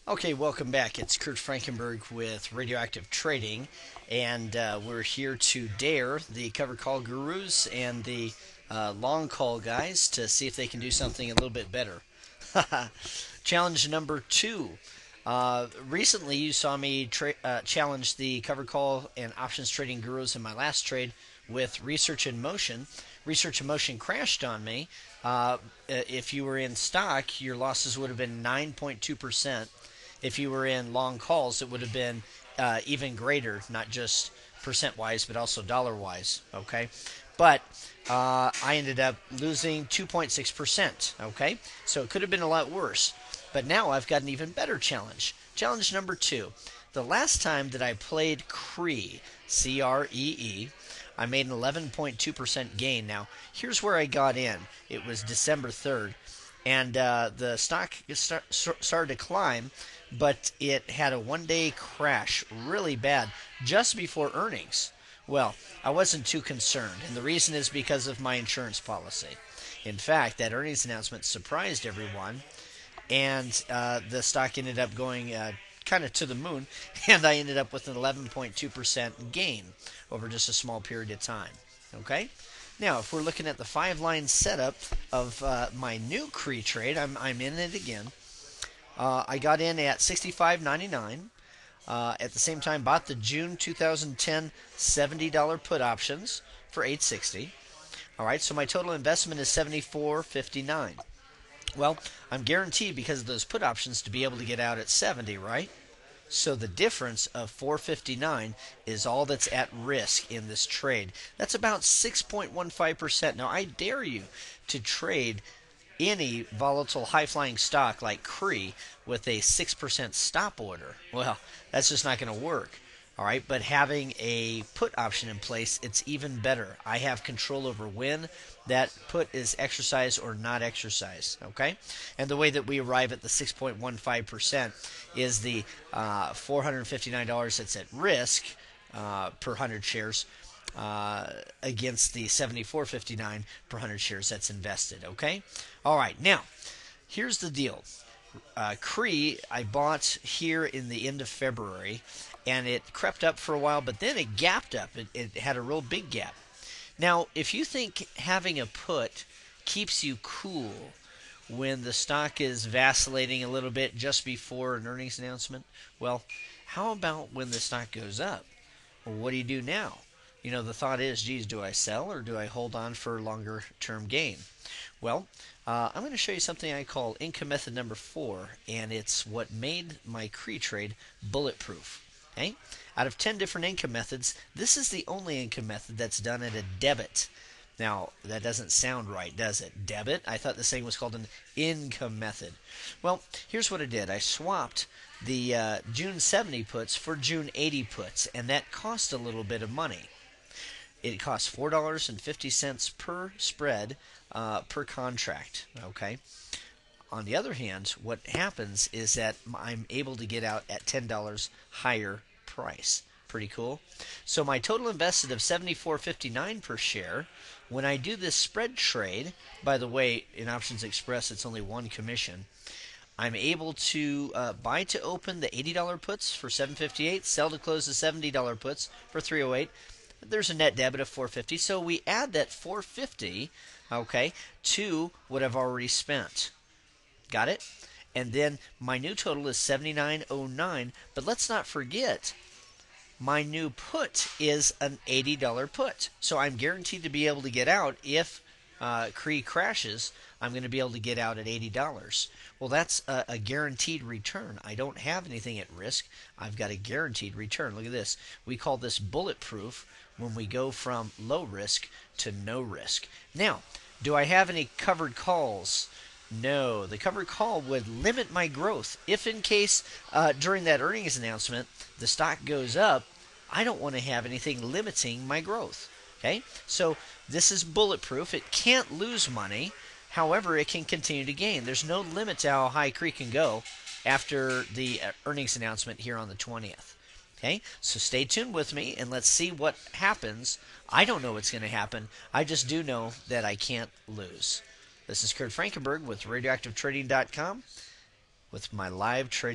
Okay, welcome back. It's Kurt Frankenberg with Radioactive Trading, and we're here to dare the cover call gurus and the long call guys to see if they can do something a little bit better. Challenge number two. Recently, you saw me challenge the cover call and options trading gurus in my last trade with Research in Motion. Research in Motion crashed on me. If you were in stock, your losses would have been 9.2%. If you were in long calls, it would have been even greater, not just percent wise, but also dollar wise. Okay, but I ended up losing 2.6%. Okay, so it could have been a lot worse. But now I've got an even better challenge. Challenge number two. The last time that I played CREE, CREE, I made an 11.2% gain. Now, here's where I got in. It was December 3rd, and the stock started to climb, but it had a one-day crash really bad just before earnings. Well, I wasn't too concerned, and the reason is because of my insurance policy. In fact, that earnings announcement surprised everyone, and the stock ended up going kind of to the moon, and I ended up with an 11.2% gain over just a small period of time. Okay? Now, if we're looking at the 5-line setup of my new CREE trade, I'm in it again. I got in at $65.99. At the same time, bought the June 2010 $70 put options for $8.60. All right, so my total investment is $74.59. Well, I'm guaranteed because of those put options to be able to get out at 70, right? So the difference of 459 is all that's at risk in this trade. That's about 6.15%. Now, I dare you to trade any volatile high-flying stock like CREE with a 6% stop order. Well, that's just not going to work. All right, but having a put option in place, it's even better. I have control over when that put is exercised or not exercised. Okay, and the way that we arrive at the 6.15% is the $459 that's at risk per 100 shares against the $74.59 per 100 shares that's invested. Okay, all right. Now, here's the deal. CREE I bought here in the end of February, and it crept up for a while, but then it gapped up. It had a real big gap. Now, if you think having a put keeps you cool when the stock is vacillating a little bit just before an earnings announcement, well, how about when the stock goes up? Well, what do you do now? You know, the thought is, geez, do I sell or do I hold on for longer term gain? Well, I'm going to show you something I call income method number 4, and it's what made my CREE trade bulletproof. Okay? Out of 10 different income methods, this is the only income method that's done at a debit. Now, that doesn't sound right, does it? Debit? I thought this thing was called an income method. Well, here's what I did. I swapped the June 70 puts for June 80 puts, and that cost a little bit of money. It costs $4.50 per spread per contract. Okay. On the other hand, what happens is that I'm able to get out at $10 higher price. Pretty cool. So my total invested of $74.59 per share. When I do this spread trade, by the way, in Options Express, it's only one commission. I'm able to buy to open the $80 puts for $7.58, sell to close the $70 puts for $3.08. There's a net debit of $4.50, so we add that $4.50, okay, to what I've already spent. Got it? And then my new total is $79.09, but let's not forget, my new put is an $80 put. So I'm guaranteed to be able to get out if CREE crashes. I'm going to be able to get out at $80. Well, that's a guaranteed return. I don't have anything at risk. I've got a guaranteed return. Look at this. We call this bulletproof when we go from low risk to no risk. Now, do I have any covered calls? No, the covered call would limit my growth. If in case during that earnings announcement the stock goes up, I don't want to have anything limiting my growth. Okay, so this is bulletproof. It can't lose money. However, it can continue to gain. There's no limit to how high CREE can go after the earnings announcement here on the 20th. Okay, so stay tuned with me and let's see what happens. I don't know what's going to happen. I just do know that I can't lose. This is Kurt Frankenberg with RadioActiveTrading.com with my live trading.